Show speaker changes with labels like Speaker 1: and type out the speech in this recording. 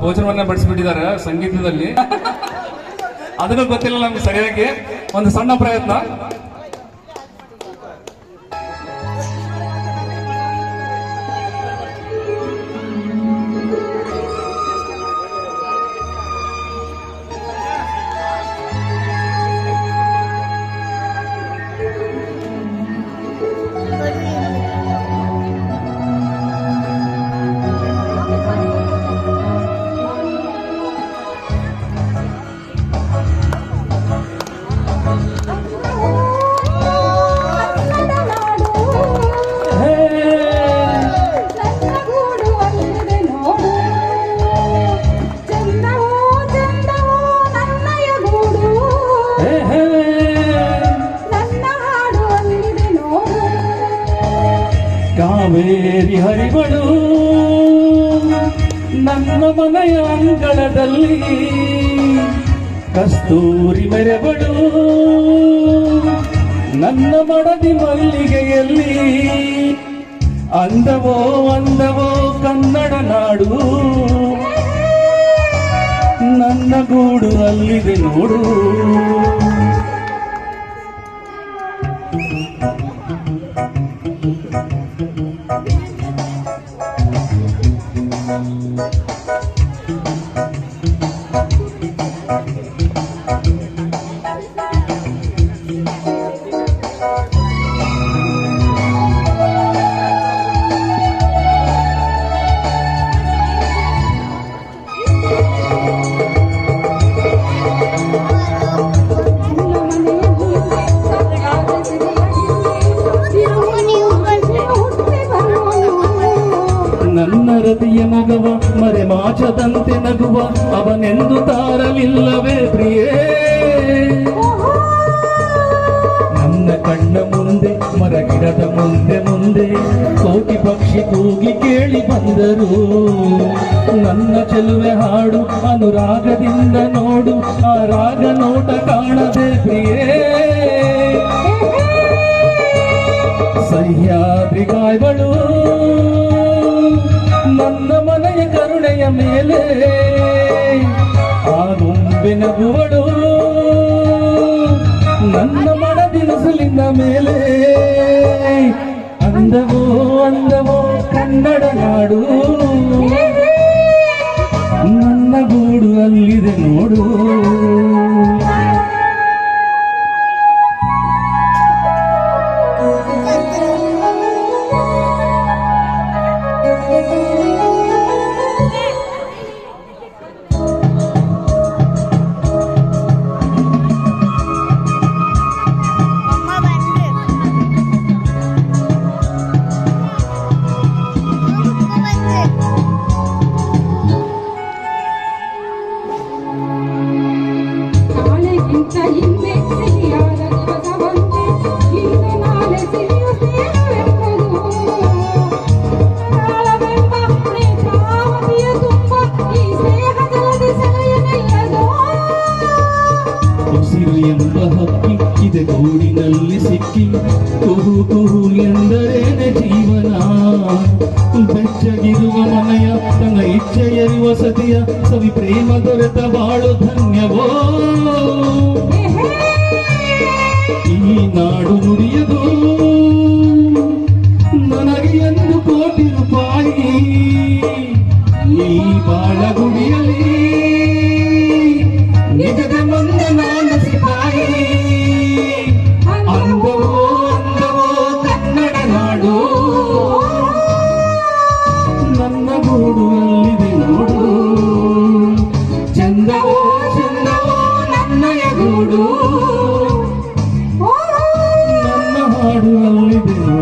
Speaker 1: ಭೋಜನವನ್ನ ಬಡಿಸ್ಬಿಟ್ಟಿದ್ದಾರೆ ಸಂಗೀತದಲ್ಲಿ. ಅದನ್ನು ಗೊತ್ತಿಲ್ಲ ನಮ್ಗೆ ಸರಿಯಾಗಿ. ಒಂದು ಸಣ್ಣ ಪ್ರಯತ್ನ.
Speaker 2: ಕಾವೇರಿ ಹರಿಗಳು ನನ್ನ ಮನೆಯ ಅಂಗಳದಲ್ಲಿ, ಕಸ್ತೂರಿ ಮೆರೆಬಳು ನನ್ನ ಮಡದಿ ಮಲ್ಲಿಗೆಯಲ್ಲಿ. ಅಂದವೋ ಅಂದವೋ ಕನ್ನಡ ನಾಡು, ನನ್ನ ಗೂಡು ಅಲ್ಲಿದೆ ನೋಡು. ನನ್ನ ರತಿಯ ಮಗವ ಮರೆಮಾಚದಂತೆ ನಗುವ ಅವನೆಂದು ತಾರಲಿಲ್ಲವೇ ಪ್ರಿಯೇ. ನನ್ನ ಕಣ್ಣ ಮುಂದೆ ಮರಗಿಡದ ಮುಂದೆ ಮುಂದೆ ಕೋಟಿ ಪಕ್ಷಿ ಕೂಗಿ ಕೇಳಿ ಬಂದರು. ನನ್ನ ಚೆಲುವೆ ಹಾಡು ಅನುರಾಗದಿಂದ ನೋಡು, ಆ ರಾಗ ನೋಟ ಕಾಣದೆ ಪ್ರಿಯೇ. ಸಹ್ಯಾದ್ರಿ ಕಾಯ್ಗಳು ನನ್ನ ಮನೆಯ ಕರುಣೆಯ ಮೇಲೆ, ಆ ಗೊಂಬೆ ನಗುವಳು ನನ್ನ ಮನದಿನಸಲಿನ ಮೇಲೆ. ಅಂದವೋ ಅಂದವೋ ಕನ್ನಡ ನಾಡು, ನನ್ನ ಗೂಡು ಅಲ್ಲಿದೆ ನೋಡು. ಎಂಬ ಹಕ್ಕಿ ಇದೆ ಗೂಡಿನಲ್ಲಿ ಸಿಕ್ಕಿ, ಕುಹು ಕುಹು ಎಂದರೇನೆ ಜೀವನ. ಬೆಚ್ಚಗಿರುವ ಮನೆಯ ತನ್ನ ಇಚ್ಛೆಯರಿವ ಸತಿಯ ಸವಿ ಪ್ರೇಮ ದೊರೆತ ಬಾಳು ಧನ್ಯವೋ. ಈ ನಾಡು ನುಡಿಯದು ನನಗೆ ಎಂದು ಕೋಟಿ ರೂಪಾಯಿ. ಈ ಬಾಳಗುಡಿಯಲ್ಲಿ ನಿಜದ ಮುಂದೆ ನಾನು ಸಿಪಾಯಿ. ಅಂದವೋ ಅಂದವೋ ಕನ್ನಡ ನಾಡು, ನನ್ನ ಗೂಡು ಅಲ್ಲಿದೆ ನೋಡು. ಚಂದವೋ ಚಂದವೋ ನನ್ನಯ ಗೂಡು, ನನ್ನ ಹಾಡು ಅಲ್ಲಿದೆ ನೋಡು.